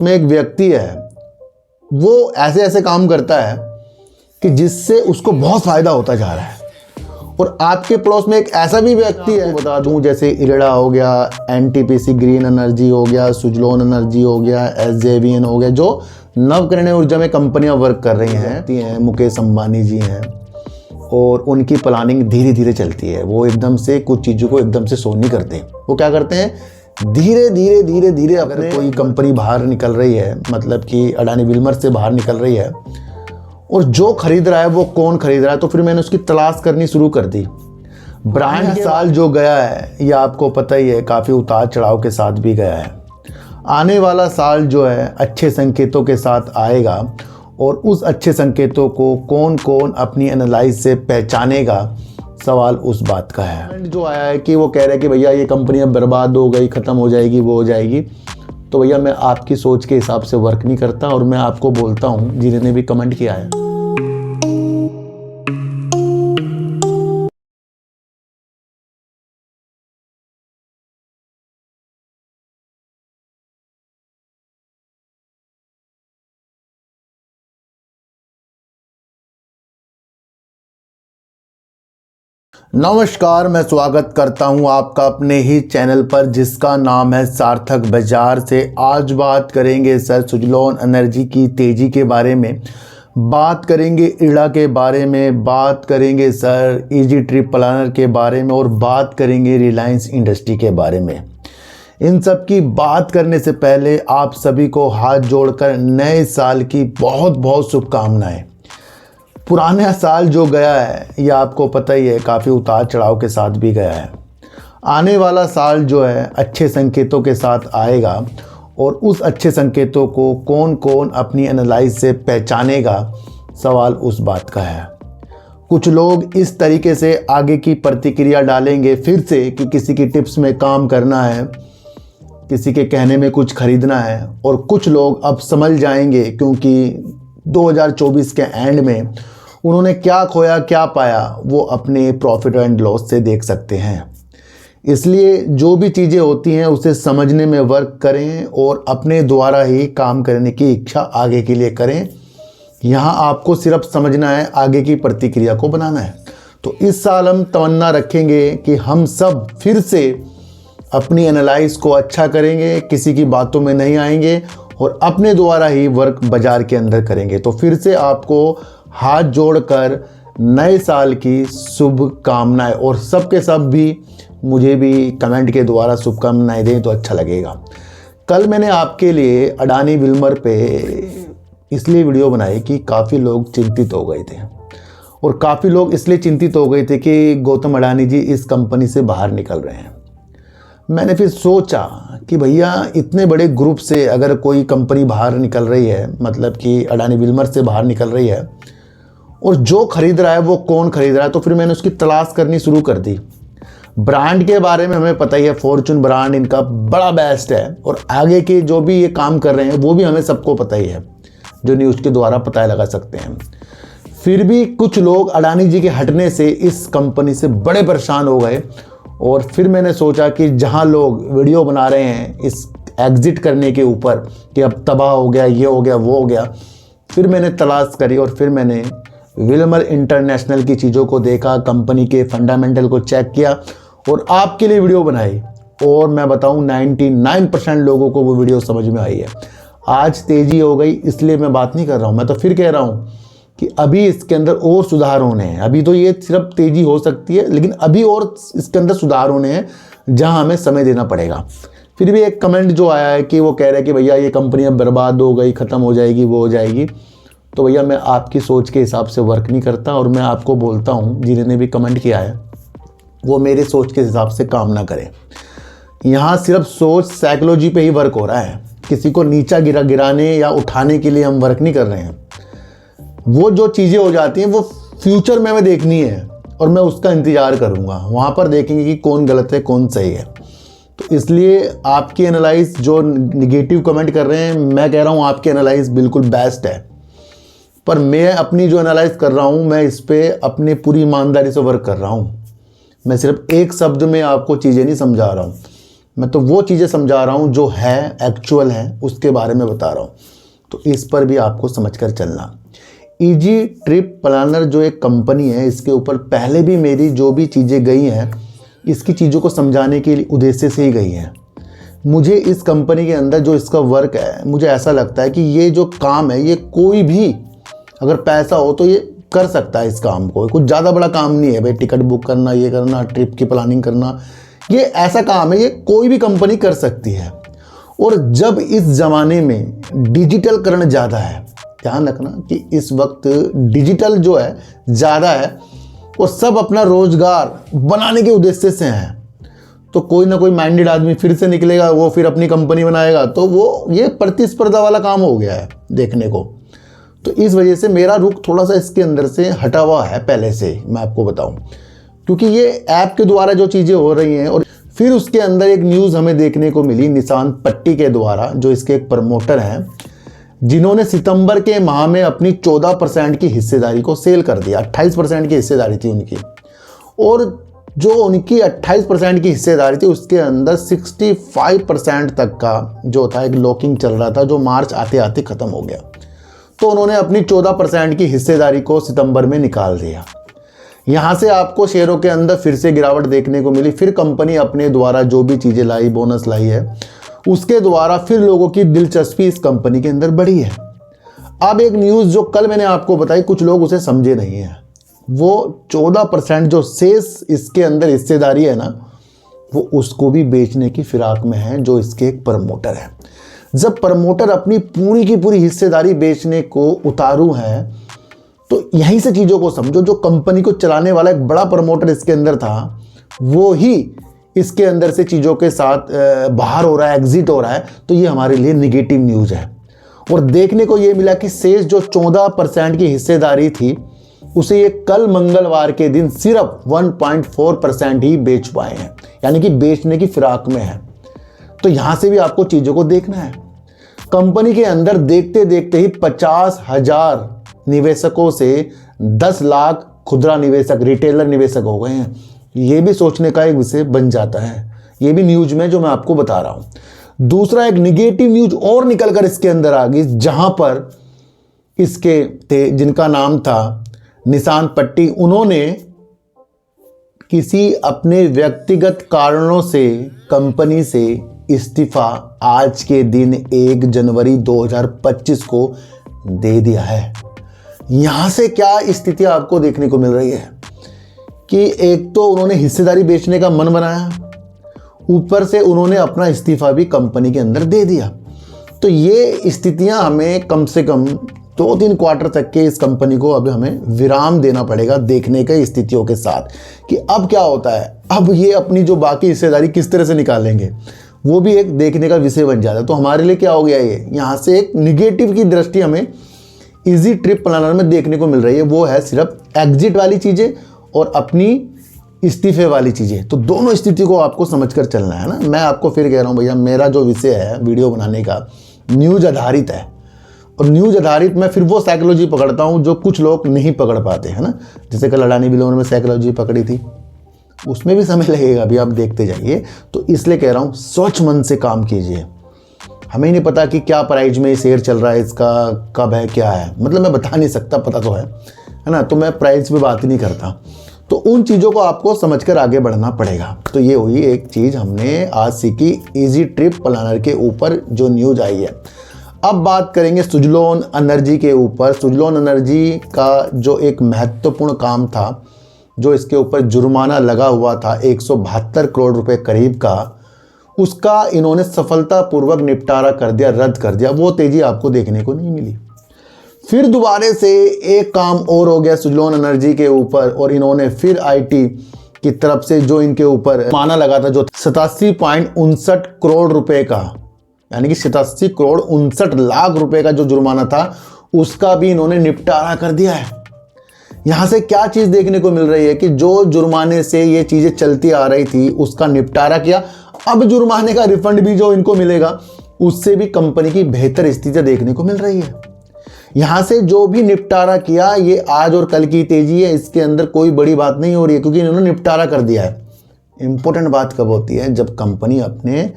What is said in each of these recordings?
में एक व्यक्ति है, वो ऐसे ऐसे काम करता है कि जिससे उसको बहुत फायदा होता जा रहा है। और आपके पड़ोस में एक ऐसा भी व्यक्ति है, बता दूं, जैसे इरड़ा हो गया, एनटीपीसी ग्रीन एनर्जी हो गया, सुजलोन एनर्जी हो गया, एसजेवीएन हो गया, जो नवकरणीय ऊर्जा में कंपनियां वर्क कर रही हैं। मुकेश अंबानी जी हैं और उनकी प्लानिंग धीरे धीरे चलती है। वो एकदम से कुछ चीज़ों को एकदम से सोच नहीं करते। वो क्या करते हैं, धीरे धीरे धीरे धीरे अगर कोई कंपनी बाहर निकल रही है, मतलब कि अडानी विल्मर से बाहर निकल रही है, और जो खरीद रहा है वो कौन खरीद रहा है, तो फिर मैंने उसकी तलाश करनी शुरू कर दी। ब्रांड साल जो गया है ये आपको पता ही है, काफ़ी उतार चढ़ाव के साथ भी गया है। आने वाला साल जो है अच्छे संकेतों के साथ आएगा, और उस अच्छे संकेतों को कौन कौन अपनी एनालाइज से पहचानेगा, सवाल उस बात का है। जो आया है कि वो कह रहे हैं कि भैया ये कंपनी अब बर्बाद हो गई, ख़त्म हो जाएगी, वो हो जाएगी, तो भैया मैं आपकी सोच के हिसाब से वर्क नहीं करता। और मैं आपको बोलता हूँ, जिन्होंने भी कमेंट किया है, नमस्कार, मैं स्वागत करता हूं आपका अपने ही चैनल पर जिसका नाम है सार्थक बाजार से। आज बात करेंगे सर सुजलोन एनर्जी की तेज़ी के बारे में, बात करेंगे इरड़ा के बारे में, बात करेंगे सर इजी ट्रिप प्लानर के बारे में, और बात करेंगे रिलायंस इंडस्ट्री के बारे में। इन सब की बात करने से पहले आप सभी को हाथ जोड़कर नए साल की बहुत बहुत शुभकामनाएं। पुराना साल जो गया है ये आपको पता ही है, काफ़ी उतार चढ़ाव के साथ भी गया है। आने वाला साल जो है अच्छे संकेतों के साथ आएगा, और उस अच्छे संकेतों को कौन कौन अपनी एनालाइज से पहचानेगा, सवाल उस बात का है। कुछ लोग इस तरीके से आगे की प्रतिक्रिया डालेंगे फिर से कि किसी की टिप्स में काम करना है, किसी के कहने में कुछ खरीदना है, और कुछ लोग अब समझ जाएंगे क्योंकि 2024 के एंड में उन्होंने क्या खोया क्या पाया वो अपने प्रॉफिट एंड लॉस से देख सकते हैं। इसलिए जो भी चीज़ें होती हैं उसे समझने में वर्क करें और अपने द्वारा ही काम करने की इच्छा आगे के लिए करें। यहाँ आपको सिर्फ समझना है, आगे की प्रतिक्रिया को बनाना है। तो इस साल हम तमन्ना रखेंगे कि हम सब फिर से अपनी एनालाइज को अच्छा करेंगे, किसी की बातों में नहीं आएंगे और अपने द्वारा ही वर्क बाजार के अंदर करेंगे। तो फिर से आपको हाथ जोड़कर नए साल की शुभकामनाएं, और सबके सब भी मुझे भी कमेंट के द्वारा शुभकामनाएं दें तो अच्छा लगेगा। कल मैंने आपके लिए अडानी विल्मर पे इसलिए वीडियो बनाई कि काफ़ी लोग चिंतित हो गए थे, और काफ़ी लोग इसलिए चिंतित हो गए थे कि गौतम अडानी जी इस कंपनी से बाहर निकल रहे हैं। मैंने फिर सोचा कि भैया इतने बड़े ग्रुप से अगर कोई कंपनी बाहर निकल रही है, मतलब कि अडानी विल्मर से बाहर निकल रही है, और जो खरीद रहा है वो कौन खरीद रहा है, तो फिर मैंने उसकी तलाश करनी शुरू कर दी। ब्रांड के बारे में हमें पता ही है, फॉर्चून ब्रांड इनका बड़ा बेस्ट है, और आगे के जो भी ये काम कर रहे हैं वो भी हमें सबको पता ही है, जो न्यूज़ के द्वारा पता लगा सकते हैं। फिर भी कुछ लोग अडानी जी के हटने से इस कंपनी से बड़े परेशान हो गए, और फिर मैंने सोचा कि जहाँ लोग वीडियो बना रहे हैं इस एग्ज़िट करने के ऊपर कि अब तबाह हो गया, ये हो गया, वो हो गया, फिर मैंने तलाश करी और फिर मैंने विल्मर इंटरनेशनल की चीज़ों को देखा, कंपनी के फंडामेंटल को चेक किया और आपके लिए वीडियो बनाई। और मैं बताऊं 99% लोगों को वो वीडियो समझ में आई है। आज तेज़ी हो गई इसलिए मैं बात नहीं कर रहा हूँ, मैं तो फिर कह रहा हूँ कि अभी इसके अंदर और सुधार होने हैं। अभी तो ये सिर्फ तेज़ी हो सकती है, लेकिन अभी और इसके अंदर सुधार होने हैं जहाँ हमें समय देना पड़ेगा। फिर भी एक कमेंट जो आया है कि वो कह रहे हैं कि भैया ये कंपनी अब बर्बाद हो गई, ख़त्म हो जाएगी, वो हो जाएगी, तो भैया मैं आपकी सोच के हिसाब से वर्क नहीं करता। और मैं आपको बोलता हूँ, जिन्होंने भी कमेंट किया है वो मेरे सोच के हिसाब से काम ना करें। यहाँ सिर्फ सोच साइकोलॉजी पे ही वर्क हो रहा है, किसी को नीचा गिराने या उठाने के लिए हम वर्क नहीं कर रहे हैं। वो जो चीज़ें हो जाती हैं वो फ्यूचर में हमें देखनी है, और मैं उसका इंतज़ार करूँगा। वहाँ पर देखेंगे कि कौन गलत है कौन सही है। तो इसलिए आपकी एनालाइज जो निगेटिव कमेंट कर रहे हैं, मैं कह रहा हूँ आपकी एनालाइज बिल्कुल बेस्ट है, पर मैं अपनी जो एनालाइज कर रहा हूँ मैं इस पर अपनी पूरी ईमानदारी से वर्क कर रहा हूँ। मैं सिर्फ एक शब्द में आपको चीज़ें नहीं समझा रहा हूँ, मैं तो वो चीज़ें समझा रहा हूँ जो है, एक्चुअल है, उसके बारे में बता रहा हूँ। तो इस पर भी आपको समझकर चलना। इजी ट्रिप प्लानर जो एक कंपनी है, इसके ऊपर पहले भी मेरी जो भी चीज़ें गई हैं, इसकी चीज़ों को समझाने के लिए उद्देश्य से ही गई हैं। मुझे इस कंपनी के अंदर जो इसका वर्क है, मुझे ऐसा लगता है कि ये जो काम है, ये कोई भी अगर पैसा हो तो ये कर सकता है इस काम को। कुछ ज़्यादा बड़ा काम नहीं है भाई, टिकट बुक करना, ये करना, ट्रिप की प्लानिंग करना, ये ऐसा काम है, ये कोई भी कंपनी कर सकती है। और जब इस ज़माने में डिजिटलकरण ज़्यादा है, ध्यान रखना कि इस वक्त डिजिटल जो है ज़्यादा है और सब अपना रोज़गार बनाने के उद्देश्य से हैं, तो कोई ना कोई माइंडेड आदमी फिर से निकलेगा, वो फिर अपनी कंपनी बनाएगा। तो वो ये प्रतिस्पर्धा वाला काम हो गया है देखने को। तो इस वजह से मेरा रुख थोड़ा सा इसके अंदर से हटा हुआ है पहले से, मैं आपको बताऊं, क्योंकि ये ऐप के द्वारा जो चीज़ें हो रही हैं। और फिर उसके अंदर एक न्यूज़ हमें देखने को मिली निशांत पट्टी के द्वारा, जो इसके एक प्रमोटर हैं, जिन्होंने सितंबर के माह में अपनी 14% की हिस्सेदारी को सेल कर दिया। 28% की हिस्सेदारी थी उनकी, और जो उनकी 28% की हिस्सेदारी थी उसके अंदर 65% तक का जो था एक लॉकिंग चल रहा था, जो मार्च आते आते ख़त्म हो गया। तो उन्होंने अपनी 14% की हिस्सेदारी को सितंबर में निकाल दिया। यहाँ से आपको शेयरों के अंदर फिर से गिरावट देखने को मिली। फिर कंपनी अपने द्वारा जो भी चीज़ें लाई, बोनस लाई है, उसके द्वारा फिर लोगों की दिलचस्पी इस कंपनी के अंदर बढ़ी है। अब एक न्यूज़ जो कल मैंने आपको बताई, कुछ लोग उसे समझे नहीं हैं। वो 14% जो शेष इसके अंदर हिस्सेदारी है ना, वो उसको भी बेचने की फिराक में है, जो इसके एक प्रमोटर है। जब प्रमोटर अपनी पूरी की पूरी हिस्सेदारी बेचने को उतारू है, तो यहीं से चीज़ों को समझो। जो कंपनी को चलाने वाला एक बड़ा प्रमोटर इसके अंदर था, वो ही इसके अंदर से चीज़ों के साथ बाहर हो रहा है, एग्जिट हो रहा है। तो ये हमारे लिए निगेटिव न्यूज़ है। और देखने को ये मिला कि शेष जो 14% की हिस्सेदारी थी, उसे ये कल मंगलवार के दिन सिर्फ 1.4% ही बेच पाए हैं, यानी कि बेचने की फिराक में है। तो यहाँ से भी आपको चीज़ों को देखना है। कंपनी के अंदर देखते देखते ही 50,000 निवेशकों से 10 लाख खुदरा निवेशक, रिटेलर निवेशक हो गए हैं। ये भी सोचने का एक विषय बन जाता है। ये भी न्यूज में जो मैं आपको बता रहा हूं। दूसरा एक निगेटिव न्यूज और निकलकर इसके अंदर आ गई, जहां पर इसके थे जिनका नाम था निशांत पट्टी, उन्होंने किसी अपने व्यक्तिगत कारणों से कंपनी से इस्तीफा आज के दिन 1 जनवरी 2025 को दे दिया है। यहां से क्या स्थिति आपको देखने को मिल रही है कि एक तो उन्होंने हिस्सेदारी बेचने का मन बनाया, ऊपर से उन्होंने अपना इस्तीफा भी कंपनी के अंदर दे दिया। तो ये स्थितियां हमें कम से कम 2-3 क्वार्टर तक के इस कंपनी को अब हमें विराम देना पड़ेगा, देखने के स्थितियों के साथ कि अब क्या होता है। अब ये अपनी जो बाकी हिस्सेदारी किस तरह से निकालेंगे, वो भी एक देखने का विषय बन जाता है। तो हमारे लिए क्या हो गया, ये यहाँ से एक निगेटिव की दृष्टि हमें इजी ट्रिप प्लानर में देखने को मिल रही है। वो है सिर्फ एग्जिट वाली चीज़ें और अपनी इस्तीफे वाली चीज़ें। तो दोनों स्थिति को आपको समझकर चलना है ना। मैं आपको फिर कह रहा हूँ भैया, मेरा जो विषय है वीडियो बनाने का, न्यूज़ आधारित है। और न्यूज़ आधारित मैं फिर वो साइकोलॉजी पकड़ता हूँ जो कुछ लोग नहीं पकड़ पाते हैं ना। जैसे कल अडानी बिलोन में साइकोलॉजी पकड़ी थी, उसमें भी समय लगेगा, अभी आप देखते जाइए। तो इसलिए कह रहा हूँ स्वच्छ मन से काम कीजिए। हमें ही नहीं पता कि क्या प्राइस में शेयर चल रहा है, इसका कब है, क्या है, मतलब मैं बता नहीं सकता, पता तो है ना। तो मैं प्राइस पे बात ही नहीं करता। तो उन चीज़ों को आपको समझकर आगे बढ़ना पड़ेगा। तो ये हुई एक चीज़ हमने आज सीखी इजी ट्रिप प्लानर के ऊपर जो न्यूज़ आई है। अब बात करेंगे सुजलोन एनर्जी के ऊपर। सुजलोन एनर्जी का जो एक महत्वपूर्ण काम था, जो इसके ऊपर जुर्माना लगा हुआ था 172 करोड़ रुपए करीब का, उसका इन्होंने सफलतापूर्वक निपटारा कर दिया, रद्द कर दिया। वो तेज़ी आपको देखने को नहीं मिली। फिर दोबारा से एक काम और हो गया सुजलोन एनर्जी के ऊपर, और इन्होंने फिर आईटी की तरफ से जो इनके ऊपर जुर्माना लगा था, जो 87.59 करोड़ रुपए का, यानी कि 87 करोड़ 59 लाख रुपए का जो जुर्माना था, उसका भी इन्होंने निपटारा कर दिया है। यहाँ से क्या चीज़ देखने को मिल रही है कि जो जुर्माने से ये चीज़ें चलती आ रही थी, उसका निपटारा किया। अब जुर्माने का रिफंड भी जो इनको मिलेगा, उससे भी कंपनी की बेहतर स्थिति देखने को मिल रही है। यहाँ से जो भी निपटारा किया, ये आज और कल की तेजी है, इसके अंदर कोई बड़ी बात नहीं हो रही है, क्योंकि इन्होंने निपटारा कर दिया है। इम्पोर्टेंट बात कब होती है? जब कंपनी अपने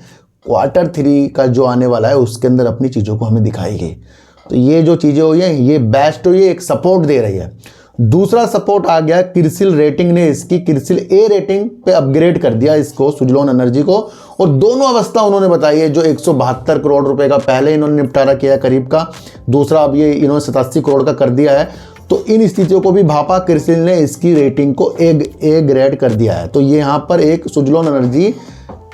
Q3 का जो आने वाला है उसके अंदर अपनी चीज़ों को हमें दिखाएगी। तो ये जो चीज़ें हुई हैं ये बेस्ट हुई है, एक सपोर्ट दे रही है। दूसरा सपोर्ट आ गया क्रिसिल रेटिंग ने इसकी क्रिसिल ए रेटिंग पे अपग्रेड कर दिया इसको, सुजलोन एनर्जी को। और दोनों अवस्था उन्होंने बताई है, जो 172 करोड़ रुपए का पहले इन्होंने निपटारा किया करीब का, दूसरा अब ये इन्होंने 87 करोड़ का कर दिया है। तो इन स्थितियों को भी भापा क्रिसिल ने इसकी रेटिंग को ए ग्रेड कर दिया है। तो ये यहाँ पर एक सुजलोन एनर्जी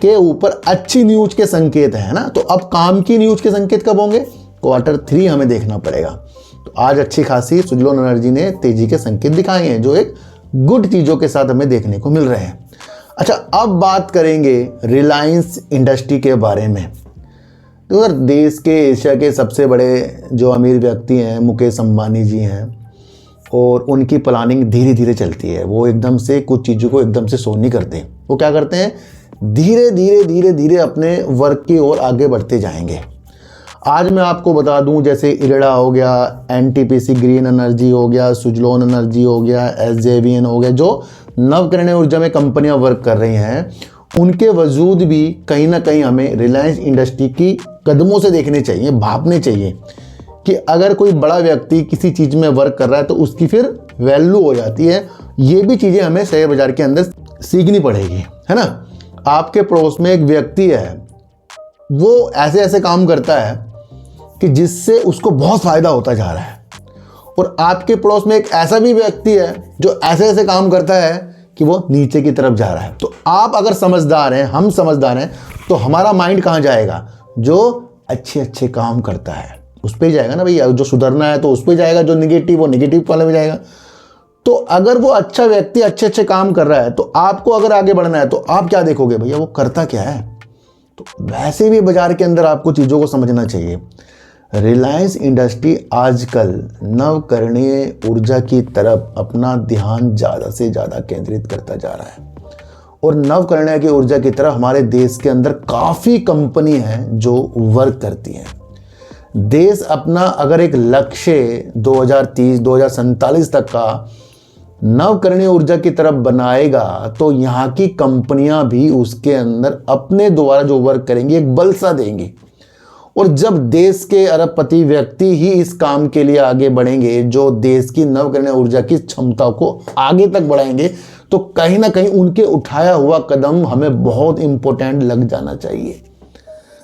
के ऊपर अच्छी न्यूज के संकेत है ना। तो अब काम की न्यूज के संकेत कब होंगे? Q3 हमें देखना पड़ेगा। तो आज अच्छी खासी सुजलोन एनर्जी ने तेजी के संकेत दिखाए हैं, जो एक गुड चीज़ों के साथ हमें देखने को मिल रहे हैं। अच्छा, अब बात करेंगे रिलायंस इंडस्ट्री के बारे में। तो सर, देश के एशिया के सबसे बड़े जो अमीर व्यक्ति हैं मुकेश अंबानी जी हैं, और उनकी प्लानिंग धीरे धीरे चलती है। वो एकदम से कुछ चीज़ों को एकदम से सो नहीं करते। वो क्या करते हैं? धीरे धीरे अपने वर्क की ओर आगे बढ़ते जाएंगे। आज मैं आपको बता दूं, जैसे इरेडा हो गया, एनटीपीसी ग्रीन एनर्जी हो गया, सुजलोन एनर्जी हो गया, एसजेवीएन हो गया, जो नवकरणीय ऊर्जा में कंपनियां वर्क कर रही हैं, उनके वजूद भी कहीं ना कहीं हमें रिलायंस इंडस्ट्री की कदमों से देखने चाहिए, भापने चाहिए कि अगर कोई बड़ा व्यक्ति किसी चीज़ में वर्क कर रहा है तो उसकी फिर वैल्यू हो जाती है। ये भी चीज़ें हमें शेयर बाजार के अंदर सीखनी पड़ेगी, है ना। आपके पड़ोस में एक व्यक्ति है, वो ऐसे ऐसे काम करता है कि जिससे उसको बहुत फ़ायदा होता जा रहा है, और आपके पड़ोस में एक ऐसा भी व्यक्ति है जो ऐसे ऐसे काम करता है कि वो नीचे की तरफ जा रहा है। तो आप अगर समझदार हैं, हम समझदार हैं, तो हमारा माइंड कहाँ जाएगा? जो अच्छे अच्छे काम करता है उस पर जाएगा ना भैया। जो सुधरना है तो उस पर जाएगा, जो निगेटिव वो निगेटिव वाले में जाएगा। तो अगर वो अच्छा व्यक्ति अच्छे अच्छे काम कर रहा है, तो आपको अगर आगे बढ़ना है तो आप क्या देखोगे? भैया वो करता क्या है। तो वैसे भी बाजार के अंदर आपको चीज़ों को समझना चाहिए। रिलायंस इंडस्ट्री आजकल नवकरणीय ऊर्जा की तरफ अपना ध्यान ज़्यादा से ज़्यादा केंद्रित करता जा रहा है, और नवकरणीय की ऊर्जा की तरफ हमारे देश के अंदर काफ़ी कंपनी हैं जो वर्क करती हैं। देश अपना अगर एक लक्ष्य 2030-2047 तक का नवकरणीय ऊर्जा की तरफ बनाएगा, तो यहाँ की कंपनियां भी उसके अंदर अपने द्वारा जो वर्क करेंगी एक बल सा देंगी। और जब देश के अरबपति व्यक्ति ही इस काम के लिए आगे बढ़ेंगे, जो देश की नवकरणीय ऊर्जा की क्षमता को आगे तक बढ़ाएंगे, तो कहीं ना कहीं उनके उठाया हुआ कदम हमें बहुत इंपॉर्टेंट लग जाना चाहिए।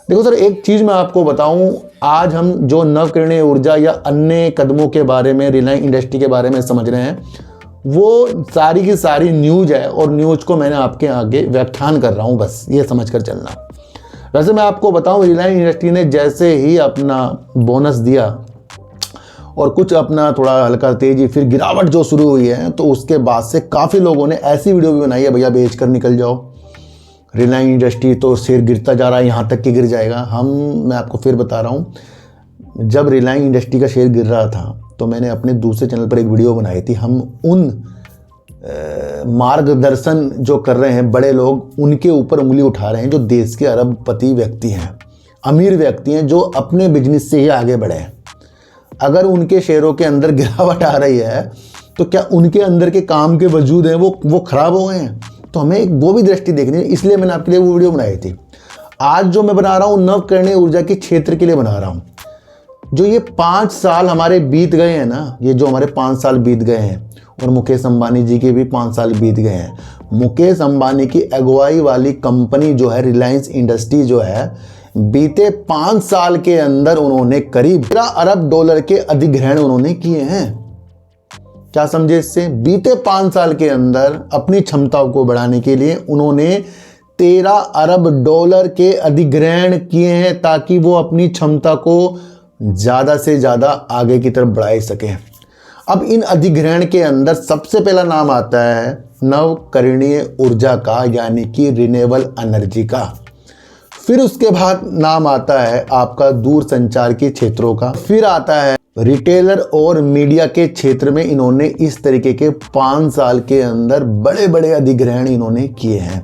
देखो सर, एक चीज़ मैं आपको बताऊं, आज हम जो नवकरणीय ऊर्जा या अन्य कदमों के बारे में, रिलायंस इंडस्ट्री के बारे में समझ रहे हैं, वो सारी की सारी न्यूज़ है, और न्यूज़ को मैंने आपके आगे व्याख्यान कर रहा हूं, बस ये समझ कर चलना। वैसे मैं आपको बताऊं, रिलायंस इंडस्ट्री ने जैसे ही अपना बोनस दिया और कुछ अपना थोड़ा हल्का तेजी, फिर गिरावट जो शुरू हुई है, तो उसके बाद से काफ़ी लोगों ने ऐसी वीडियो भी बनाई है, भैया बेच कर निकल जाओ, रिलायंस इंडस्ट्री तो शेयर गिरता जा रहा है, यहाँ तक कि गिर जाएगा। मैं आपको फिर बता रहा हूँ, जब रिलायंस इंडस्ट्री का शेयर गिर रहा था तो मैंने अपने दूसरे चैनल पर एक वीडियो बनाई थी। हम उन मार्गदर्शन जो कर रहे हैं बड़े लोग, उनके ऊपर उंगली उठा रहे हैं जो देश के अरबपति व्यक्ति हैं, अमीर व्यक्ति हैं, जो अपने बिजनेस से ही आगे बढ़े हैं। अगर उनके शेयरों के अंदर गिरावट आ रही है, तो क्या उनके अंदर के काम के वजूद हैं वो खराब हो गए हैं? तो हमें एक वो भी दृष्टि देखनी है, इसलिए मैंने आपके लिए वो वीडियो बनाई थी। आज जो मैं बना रहा हूँ नवकरणीय ऊर्जा के क्षेत्र के लिए बना रहा हूँ। जो ये 5 साल हमारे बीत गए हैं ना, ये जो हमारे 5 साल बीत गए हैं, और मुकेश अंबानी जी के भी 5 साल बीत गए हैं। मुकेश अंबानी की अगुवाई वाली कंपनी जो है रिलायंस इंडस्ट्री जो है, बीते 5 साल के अंदर उन्होंने करीब $13 अरब के अधिग्रहण उन्होंने किए हैं। क्या समझे इससे? बीते 5 साल के अंदर अपनी क्षमताओं को बढ़ाने के लिए उन्होंने $13 अरब के अधिग्रहण किए हैं, ताकि वो अपनी क्षमता को ज़्यादा से ज़्यादा आगे की तरफ बढ़ा सकें। अब इन अधिग्रहण के अंदर सबसे पहला नाम आता है नवकरणीय ऊर्जा का, यानी कि रिन्यूएबल एनर्जी का। फिर उसके बाद नाम आता है आपका दूर संचार के क्षेत्रों का। फिर आता है रिटेलर और मीडिया के क्षेत्र में। इन्होंने इस तरीके के 5 साल के अंदर बड़े बड़े अधिग्रहण इन्होंने किए हैं।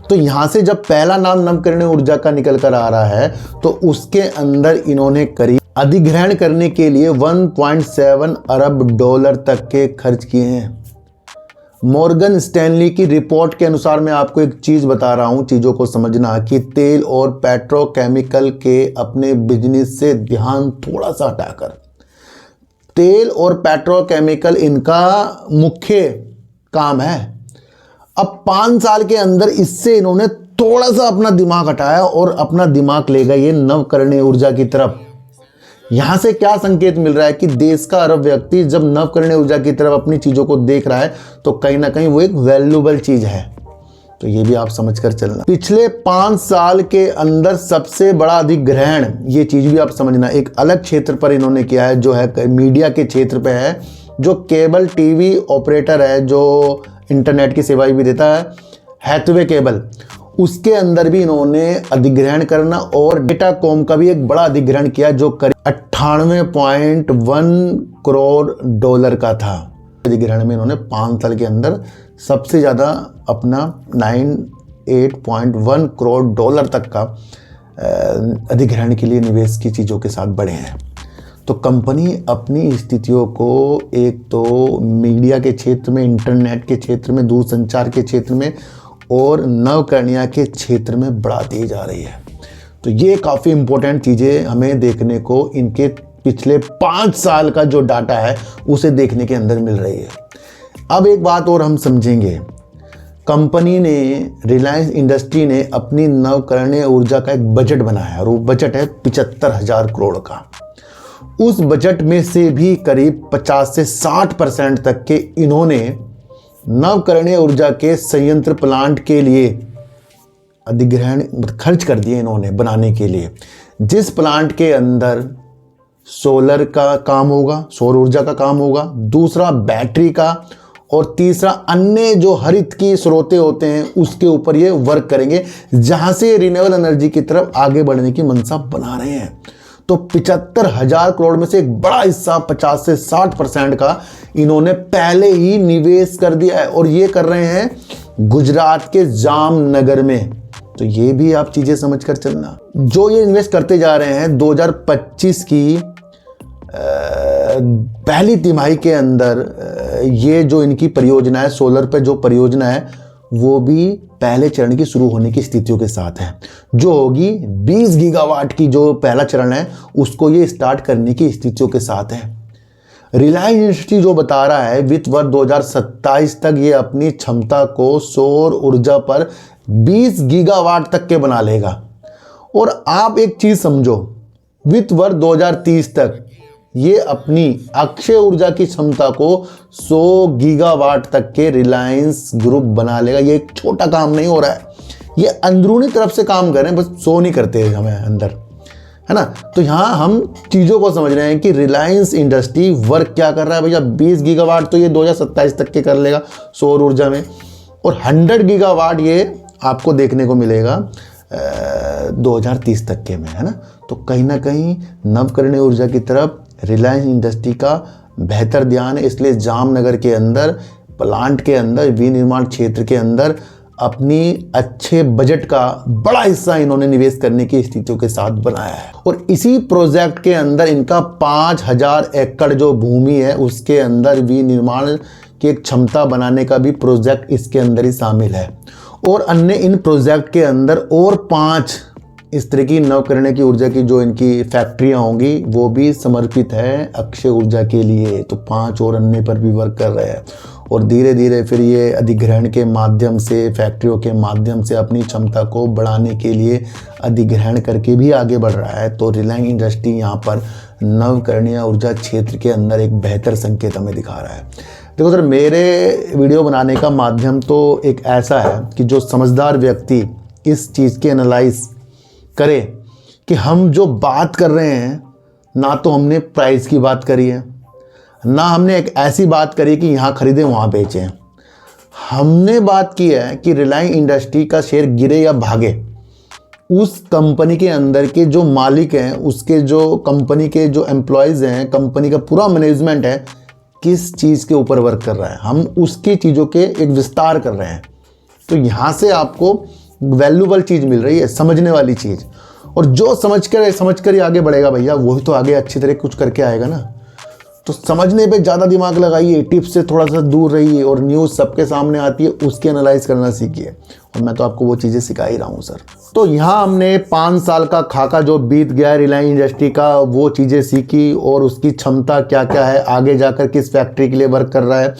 तो यहाँ से जब पहला नाम नवकरणीय ऊर्जा का निकल कर आ रहा है, तो उसके अंदर इन्होंने करीब अधिग्रहण करने के लिए $1.7 अरब तक के खर्च किए हैं। मॉर्गन स्टैनली की रिपोर्ट के अनुसार मैं आपको एक चीज़ बता रहा हूँ, चीज़ों को समझना, कि तेल और पेट्रोकेमिकल के अपने बिजनेस से ध्यान थोड़ा सा हटाकर, तेल और पेट्रोकेमिकल इनका मुख्य काम है। अब 5 साल के अंदर इससे इन्होंने थोड़ा सा अपना दिमाग हटाया और अपना दिमाग ले गए ये नवकरणीय ऊर्जा की तरफ। यहां से क्या संकेत मिल रहा है कि देश का अरब व्यक्ति जब नवकरणीय ऊर्जा की तरफ अपनी चीजों को देख रहा है तो कहीं ना कहीं वो एक वैल्यूएबल चीज है। तो ये भी आप समझ कर चलना। पिछले 5 साल के अंदर सबसे बड़ा अधिग्रहण, ये चीज भी आप समझना, एक अलग क्षेत्र पर इन्होंने किया है, जो है मीडिया के क्षेत्र पे है, जो केबल टीवी ऑपरेटर है, जो इंटरनेट की सेवाएं भी देता है, हैथवे केबल, उसके अंदर भी इन्होंने अधिग्रहण करना, और डेटाकॉम का भी एक बड़ा अधिग्रहण किया जो करीब 98.1 करोड़ डॉलर का था। अधिग्रहण में इन्होंने 5 साल के अंदर सबसे ज़्यादा अपना 98.1 करोड़ डॉलर तक का अधिग्रहण के लिए निवेश की चीज़ों के साथ बढ़े हैं। तो कंपनी अपनी स्थितियों को एक तो मीडिया के क्षेत्र में, इंटरनेट के क्षेत्र में, दूरसंचार के क्षेत्र में और नवकरणीय के क्षेत्र में बढ़ाती जा रही है। तो ये काफ़ी इम्पोर्टेंट चीज़ें हमें देखने को इनके पिछले 5 साल का जो डाटा है उसे देखने के अंदर मिल रही है। अब एक बात और हम समझेंगे, कंपनी ने, रिलायंस इंडस्ट्री ने अपनी नवकरणीय ऊर्जा का एक बजट बनाया है और वो बजट है 75,000 करोड़ का। उस बजट में से भी करीब 50 से 60% तक के इन्होंने नवकरणीय ऊर्जा के संयंत्र प्लांट के लिए अधिग्रहण खर्च कर दिए इन्होंने बनाने के लिए, जिस प्लांट के अंदर सोलर का काम होगा, सौर ऊर्जा का काम होगा, दूसरा बैटरी का, और तीसरा अन्य जो हरित की स्रोतें होते हैं उसके ऊपर ये वर्क करेंगे, जहां से रिन्यूएबल एनर्जी की तरफ आगे बढ़ने की मंशा बना रहे हैं। तो 75,000 करोड़ में से एक बड़ा हिस्सा 50 से 60% का इन्होंने पहले ही निवेश कर दिया है, और ये कर रहे हैं गुजरात के जामनगर में। तो ये भी आप चीजें समझ कर चलना। जो ये इन्वेस्ट करते जा रहे हैं 2025 की पहली तिमाही के अंदर, ये जो इनकी परियोजना है, सोलर पे जो परियोजना है, वो भी पहले चरण की शुरू होने की स्थितियों के साथ है, जो होगी 20 गीगावाट की। जो पहला चरण है उसको ये स्टार्ट करने की स्थितियों के साथ है। रिलायंस इंडस्ट्री जो बता रहा है वित्त वर्ष 2027 तक ये अपनी क्षमता को सौर ऊर्जा पर 20 गीगावाट तक के बना लेगा। और आप एक चीज समझो, वित्त वर्ष 2030 तक ये अपनी अक्षय ऊर्जा की क्षमता को 100 गीगावाट तक के रिलायंस ग्रुप बना लेगा। ये एक छोटा काम नहीं हो रहा है, ये अंदरूनी तरफ से काम कर रहे हैं, बस शो नहीं करते हमें अंदर, है ना। तो यहाँ हम चीज़ों को समझ रहे हैं कि रिलायंस इंडस्ट्री वर्क क्या कर रहा है भैया। 20 गीगावाट तो ये 2027 तक के कर लेगा सौर ऊर्जा में, और 100 गीगावाट ये आपको देखने को मिलेगा 2030 तक के में, है ना। तो कहीं ना कहीं नवकरणीय ऊर्जा की तरफ रिलायंस इंडस्ट्री का बेहतर ध्यान है, इसलिए जामनगर के अंदर, प्लांट के अंदर, विनिर्माण क्षेत्र के अंदर अपनी अच्छे बजट का बड़ा हिस्सा इन्होंने निवेश करने की स्थितियों के साथ बनाया है। और इसी प्रोजेक्ट के अंदर इनका 5000 एकड़ जो भूमि है उसके अंदर विनिर्माण की एक क्षमता बनाने का भी प्रोजेक्ट इसके अंदर ही शामिल है। और अन्य इन प्रोजेक्ट के अंदर और 5 इस तरह की नवकरणीय की ऊर्जा की जो इनकी फैक्ट्रियां होंगी वो भी समर्पित है अक्षय ऊर्जा के लिए। तो 5 और अन्य पर भी वर्क कर रहे हैं, और धीरे धीरे फिर ये अधिग्रहण के माध्यम से, फैक्ट्रियों के माध्यम से अपनी क्षमता को बढ़ाने के लिए अधिग्रहण करके भी आगे बढ़ रहा है। तो रिलायंस इंडस्ट्री यहाँ पर नवकरणीय ऊर्जा क्षेत्र के अंदर एक बेहतर संकेत हमें दिखा रहा है। देखो सर, मेरे वीडियो बनाने का माध्यम तो एक ऐसा है कि जो समझदार व्यक्ति इस चीज़ के एनालाइज करे कि हम जो बात कर रहे हैं, ना तो हमने प्राइस की बात करी है, ना हमने एक ऐसी बात करी कि यहाँ खरीदें वहाँ बेचें। हमने बात की है कि रिलायंस इंडस्ट्री का शेयर गिरे या भागे, उस कंपनी के अंदर के जो मालिक हैं, उसके जो कंपनी के जो एम्प्लॉयज़ हैं, कंपनी का पूरा मैनेजमेंट है, किस चीज़ के ऊपर वर्क कर रहा है, हम उसकी चीज़ों के एक विस्तार कर रहे हैं। तो यहाँ से आपको वैल्यूबल चीज़ मिल रही है, समझने वाली चीज़। और जो समझ कर ही आगे बढ़ेगा भैया, वही तो आगे अच्छी तरह कुछ करके आएगा ना। तो समझने पे ज़्यादा दिमाग लगाइए, टिप्स से थोड़ा सा दूर रहिए और न्यूज़ सबके सामने आती है उसके एनालाइज करना सीखिए। और मैं तो आपको वो चीज़ें सिखा ही रहा हूँ सर। तो यहाँ हमने 5 साल का खाका जो बीत गया है रिलायंस इंडस्ट्री का, वो चीज़ें सीखी और उसकी क्षमता क्या क्या है, आगे जाकर किस फैक्ट्री के लिए वर्क कर रहा है,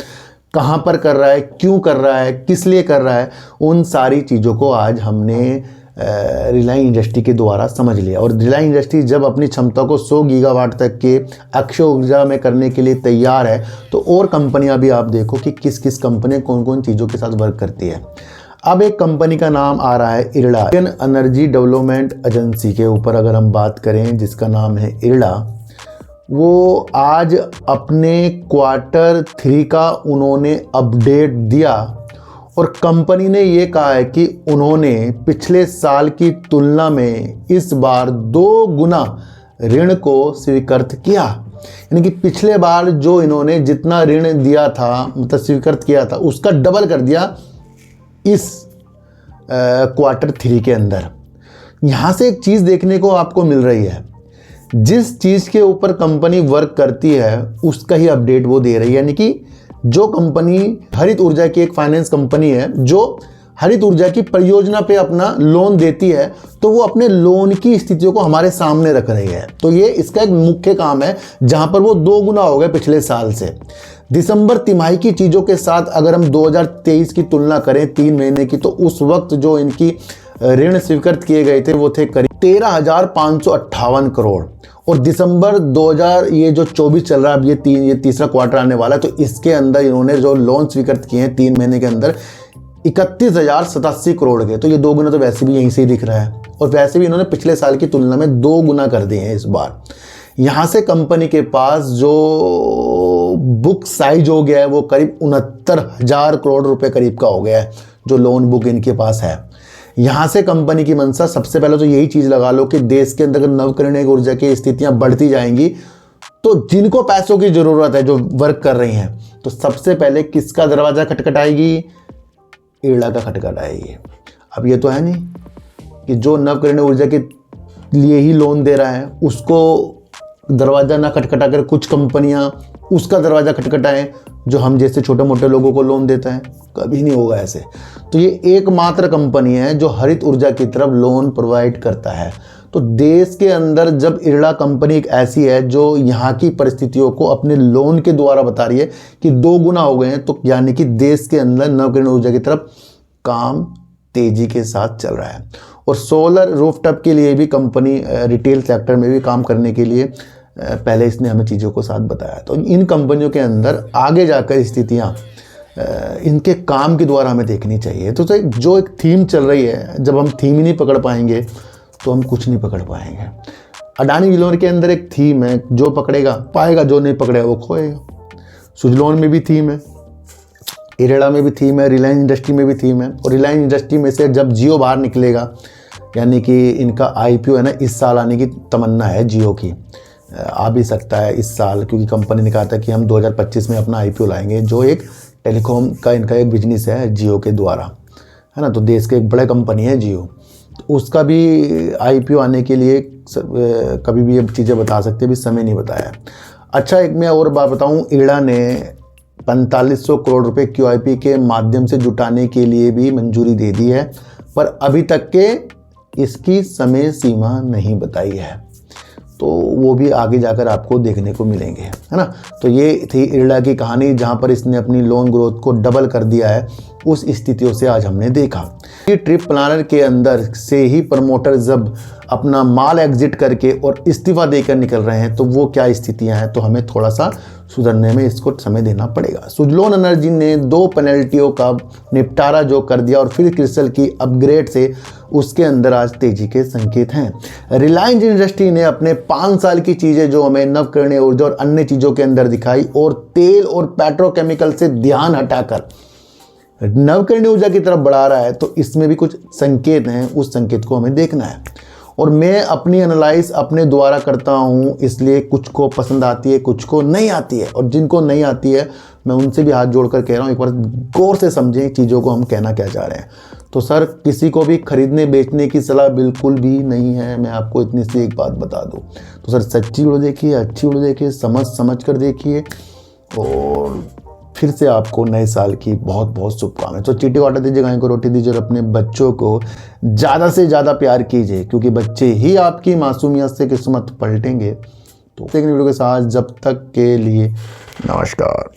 कहाँ पर कर रहा है, क्यों कर रहा है, किस लिए कर रहा है, उन सारी चीज़ों को आज हमने रिलायंस इंडस्ट्री के द्वारा समझ लिया। और रिलायंस इंडस्ट्री जब अपनी क्षमता को 100 गीगावाट तक के अक्षय ऊर्जा में करने के लिए तैयार है, तो और कंपनियां भी आप देखो कि किस किस कंपनी कौन कौन चीज़ों के साथ वर्क करती है। अब एक कंपनी का नाम आ रहा है IRDA, Indian energy development agency के ऊपर अगर हम बात करें, जिसका नाम है इरडा। वो आज अपने Q3 का उन्होंने अपडेट दिया और कंपनी ने ये कहा है कि उन्होंने पिछले साल की तुलना में इस बार 2 गुना ऋण को स्वीकृत किया। यानी कि पिछले बार जो इन्होंने जितना ऋण दिया था, मतलब स्वीकृत किया था, उसका डबल कर दिया इस Q3 के अंदर। यहाँ से एक चीज़ देखने को आपको मिल रही है, जिस चीज़ के ऊपर कंपनी वर्क करती है उसका ही अपडेट वो दे रही है। यानी कि जो कंपनी हरित ऊर्जा की एक फाइनेंस कंपनी है जो हरित ऊर्जा की परियोजना पे अपना लोन देती है, तो वो अपने लोन की स्थितियों को हमारे सामने रख रही है। तो ये इसका एक मुख्य काम है, जहां पर वो 2 गुना हो गए पिछले साल से। दिसंबर तिमाही की चीज़ों के साथ अगर हम 2023 की तुलना करें 3 महीने की, तो उस वक्त जो इनकी ऋण स्वीकृत किए गए थे वो थे करीब 13,558 करोड़। और दिसंबर 2000 ये जो 24 चल रहा है, अब ये तीसरा क्वार्टर आने वाला है, तो इसके अंदर इन्होंने जो लोन स्वीकृत किए हैं 3 महीने के अंदर 31,087 करोड़ के। तो ये 2 गुना तो वैसे भी यहीं से ही दिख रहा है, और वैसे भी इन्होंने पिछले साल की तुलना में 2 गुना कर दिए हैं इस बार। यहाँ से कंपनी के पास जो बुक साइज हो गया है वो करीब 69,000 करोड़ रुपए करीब का हो गया है, जो लोन बुक इनके पास है। यहाँ से कंपनी की मंशा, सबसे पहले तो यही चीज़ लगा लो कि देश के अंदर नवकरणीय ऊर्जा की स्थितियाँ बढ़ती जाएंगी, तो जिनको पैसों की ज़रूरत है, जो वर्क कर रही हैं, तो सबसे पहले किसका दरवाज़ा खटखटाएगी? इरडा का खटखटाएगी। अब ये तो है नहीं कि जो नवकरणीय ऊर्जा के लिए ही लोन दे रहा है उसको दरवाज़ा ना खटखटा कर कुछ कंपनियां उसका दरवाज़ा खटखटाएं जो हम जैसे छोटे मोटे लोगों को लोन देता है। कभी नहीं होगा ऐसे। तो ये एकमात्र कंपनी है जो हरित ऊर्जा की तरफ लोन प्रोवाइड करता है। तो देश के अंदर जब इरडा कंपनी एक ऐसी है जो यहाँ की परिस्थितियों को अपने लोन के द्वारा बता रही है कि 2 गुना हो गए हैं, तो यानी कि देश के अंदर नवकरणीय ऊर्जा की तरफ काम तेजी के साथ चल रहा है। और सोलर रूफटॉप के लिए भी कंपनी रिटेल सेक्टर में भी काम करने के लिए पहले इसने हमें चीज़ों को साथ बताया। तो इन कंपनियों के अंदर आगे जाकर स्थितियाँ इनके काम के द्वारा हमें देखनी चाहिए। तो जो एक थीम चल रही है, जब हम थीम ही नहीं पकड़ पाएंगे तो हम कुछ नहीं पकड़ पाएंगे। अडानी विलोर के अंदर एक थीम है, जो पकड़ेगा पाएगा, जो नहीं पकड़ेगा वो खोएगा। सुजलोन में भी थीम है, इरडा में भी थीम है, रिलायंस इंडस्ट्री में भी थीम है। और रिलायंस इंडस्ट्री में से जब जियो बाहर निकलेगा, यानी कि इनका IPO है ना, इस साल आने की तमन्ना है जियो की। आ भी सकता है इस साल, क्योंकि कंपनी ने कहा था कि हम 2025 में अपना IPO लाएंगे, जो एक टेलीकॉम का इनका एक बिजनेस है जियो के द्वारा, है ना। तो देश के एक बड़े कंपनी है जियो, तो उसका भी IPO आने के लिए कभी भी ये चीज़ें बता सकते हैं, अभी समय नहीं बताया। अच्छा, एक मैं और बात बताऊं, इरडा ने 4500 करोड़ रुपए QIP के माध्यम से जुटाने के लिए भी मंजूरी दे दी है, पर अभी तक के इसकी समय सीमा नहीं बताई है। तो वो भी आगे जाकर आपको देखने को मिलेंगे, है ना। तो ये थी इरडा की कहानी, जहाँ पर इसने अपनी लोन ग्रोथ को डबल कर दिया है। उस स्थितियों से आज हमने देखा कि ट्रिप प्लानर के अंदर से ही प्रमोटर जब अपना माल एग्जिट करके और इस्तीफा देकर निकल रहे हैं, तो वो क्या स्थितियां हैं, तो हमें थोड़ा सा सुधरने में इसको समय देना पड़ेगा। सुजलोन एनर्जी ने 2 पेनल्टियों का निपटारा जो कर दिया, और फिर क्रिस्टल की अपग्रेड से उसके अंदर आज तेजी के संकेत हैं। रिलायंस इंडस्ट्री ने अपने 5 साल की चीज़ें जो हमें नवकरणीय ऊर्जा और अन्य चीज़ों के अंदर दिखाई, और तेल और पेट्रोकेमिकल से ध्यान हटाकर नवकरणीय ऊर्जा की तरफ बढ़ा रहा है, तो इसमें भी कुछ संकेत हैं, उस संकेत को हमें देखना है। और मैं अपनी एनालाइज अपने द्वारा करता हूँ, इसलिए कुछ को पसंद आती है, कुछ को नहीं आती है, और जिनको नहीं आती है मैं उनसे भी हाथ जोड़कर कह रहा हूँ, एक बार गौर से समझें चीज़ों को हम कहना क्या चाह रहे हैं। तो सर किसी को भी खरीदने बेचने की सलाह बिल्कुल भी नहीं है, मैं आपको इतनी सी एक बात बता दूं। तो सर सच्ची वीडियो देखिए, अच्छी वीडियो देखिए, समझ कर देखिए। और फिर से आपको नए साल की बहुत बहुत शुभकामनाएं। तो चींटी को आटा दीजिए, गाय को रोटी दीजिए और अपने बच्चों को ज़्यादा से ज़्यादा प्यार कीजिए, क्योंकि बच्चे ही आपकी मासूमियत से किस्मत पलटेंगे। तो एक वीडियो के साथ, जब तक के लिए नमस्कार।